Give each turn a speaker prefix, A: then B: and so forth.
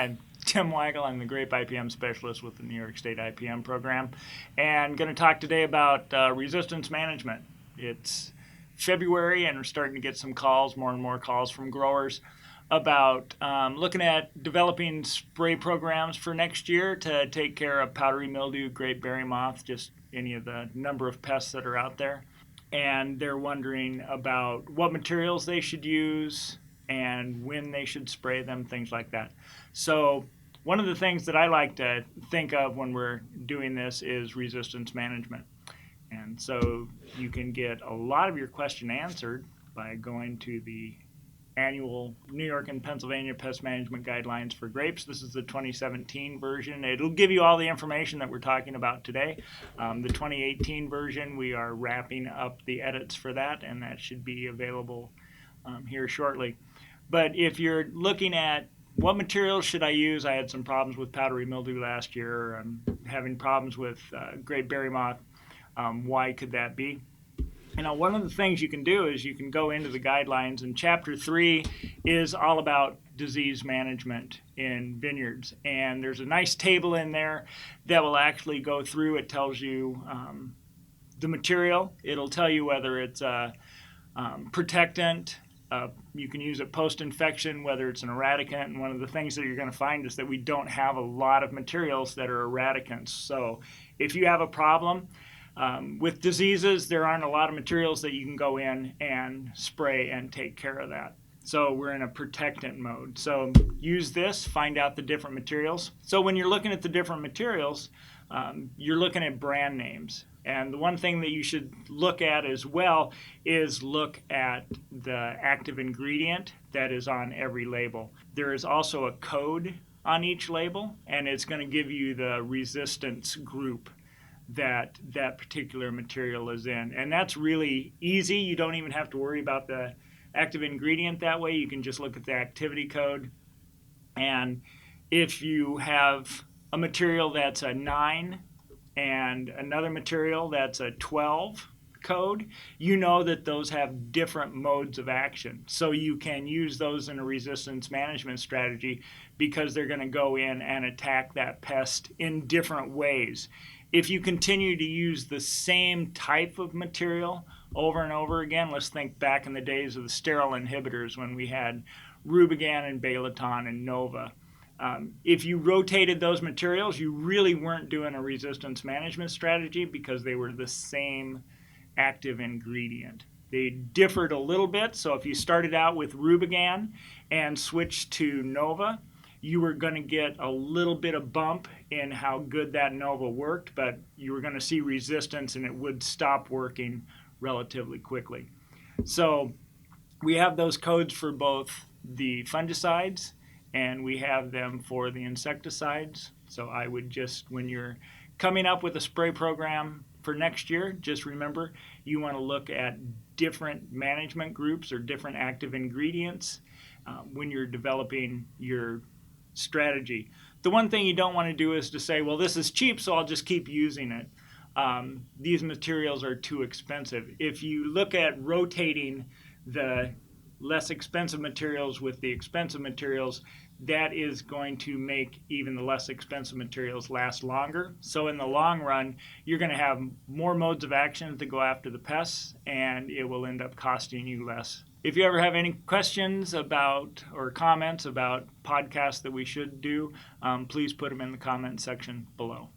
A: Hi, Tim Weigel. I'm the Grape IPM Specialist with the New York State IPM program, and going to talk today about resistance management. It's February, and we're starting to get some calls, more and more calls from growers about looking at developing spray programs for next year to take care of powdery mildew, grape berry moth, just any of the number of pests that are out there. And they're wondering about what materials they should use and when they should spray them, things like that. So one of the things that I like to think of when we're doing this is resistance management. And so you can get a lot of your question answered by going to the annual New York and Pennsylvania Pest Management Guidelines for Grapes. This is the 2017 version. It'll give you all the information that we're talking about today. The 2018 version, we are wrapping up the edits for that, and that should be available here shortly. But if you're looking at what materials should I use, I had some problems with powdery mildew last year. I'm having problems with grape berry moth. Why could that be? One of the things you can do is you can go into the guidelines, and Chapter 3 is all about disease management in vineyards. And there's a nice table in there that will actually go through. It tells you the material. It'll tell you whether it's a protectant. You can use it post-infection, whether it's an eradicant. And one of the things that you're going to find is that we don't have a lot of materials that are eradicants. So if you have a problem, with diseases, there aren't a lot of materials that you can go in and spray and take care of that. So we're in a protectant mode. So use this, find out the different materials. So when you're looking at the different materials, you're looking at brand names. And the one thing that you should look at as well is look at the active ingredient that is on every label. There is also a code on each label, and it's going to give you the resistance group that particular material is in. And that's really easy. You don't even have to worry about the active ingredient that way. You can just look at the activity code. And if you have a material that's a 9 and another material that's a 12 code, you know that those have different modes of action. So you can use those in a resistance management strategy because they're going to go in and attack that pest in different ways. If you continue to use the same type of material over and over again, let's think back in the days of the sterile inhibitors when we had Rubigan and Balaton and Nova. If you rotated those materials, you really weren't doing a resistance management strategy because they were the same active ingredient. They differed a little bit, so if you started out with Rubigan and switched to Nova, you were going to get a little bit of bump in how good that Nova worked, but you were going to see resistance and it would stop working relatively quickly. So we have those codes for both the fungicides and we have them for the insecticides. So I would just, when you're coming up with a spray program for next year, just remember you want to look at different management groups or different active ingredients when you're developing your strategy. The one thing you don't want to do is to say, well, this is cheap, so I'll just keep using it. These materials are too expensive. If you look at rotating the less expensive materials with the expensive materials, that is going to make even the less expensive materials last longer. So in the long run, you're going to have more modes of action to go after the pests, and it will end up costing you less. If you ever have any questions about or comments about podcasts that we should do, please put them in the comment section below.